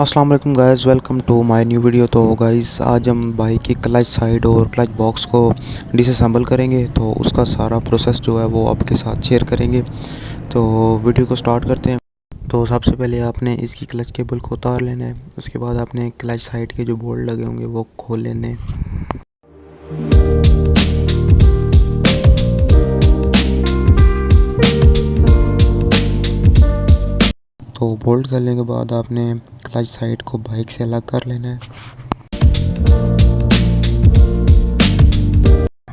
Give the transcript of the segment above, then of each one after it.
अस्सलाम वालेकुम guys, welcome to my new video. तो गाइस आज हम बाइक की क्लच साइड और क्लच बॉक्स को डिसअसेंबल करेंगे। तो उसका सारा प्रोसेस जो है वो आपके साथ शेयर करेंगे। तो वीडियो को स्टार्ट करते हैं। तो सबसे पहले आपने इसकी क्लच केबल को उतार लेना है। उसके बाद आपने क्लच साइड के जो बोल्ट लगे होंगे वो खोल लेने हैं। तो बोल्ट करने के बाद आपने क्लच साइड को बाइक से अलग कर लेना है।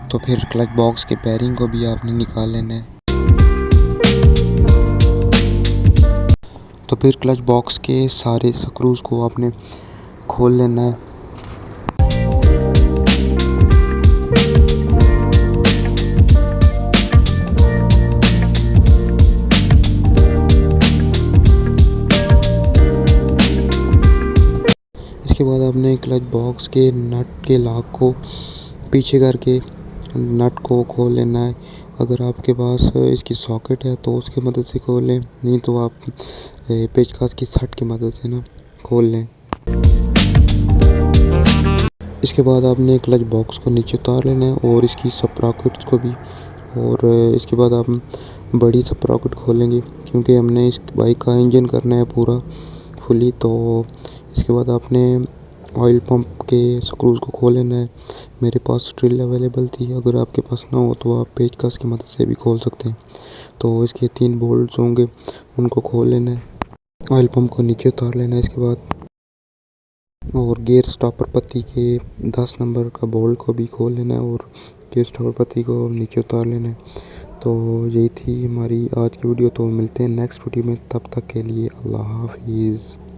तो फिर क्लच बॉक्स के पैरिंग को भी आपने निकाल लेना है। तो फिर क्लच बॉक्स के सारे स्क्रूज को आपने खोल लेना है। इसके बाद आपने क्लच बॉक्स के नट के लॉक को पीछे करके नट को खोल लेना है। अगर आपके पास इसकी सॉकेट है तो उसकी मदद से खोल लें, नहीं तो आप पेचकस की सट की मदद से ना खोल लें। इसके बाद आपने क्लच बॉक्स को नीचे उतार लेना है और इसकी स्प्रॉकेट्स को भी। और इसके बाद आप बड़ी स्प्रॉकेट खोलेंगे क्योंकि हमने इस बाइक का इंजन करना है पूरा फुली। तो इसके बाद आपने ऑयल पंप के स्क्रूज को खोल लेना है। मेरे पास ड्रिल अवेलेबल थी, अगर आपके पास ना हो तो आप पेचकस की मदद से भी खोल सकते हैं। तो इसके 3 बोल्ट्स होंगे, उनको खोल लेना है। ऑयल पंप को नीचे उतार लेना है इसके बाद। और गियर स्टॉपर पत्ती के 10 नंबर का बोल्ट को भी खोल लेना है और गियर स्टॉपर पत्ती को नीचे उतार लेना है। तो यही थी हमारी आज की वीडियो। तो मिलते हैं नेक्स्ट वीडियो में, तब तक के लिए अल्लाह हाफिज़।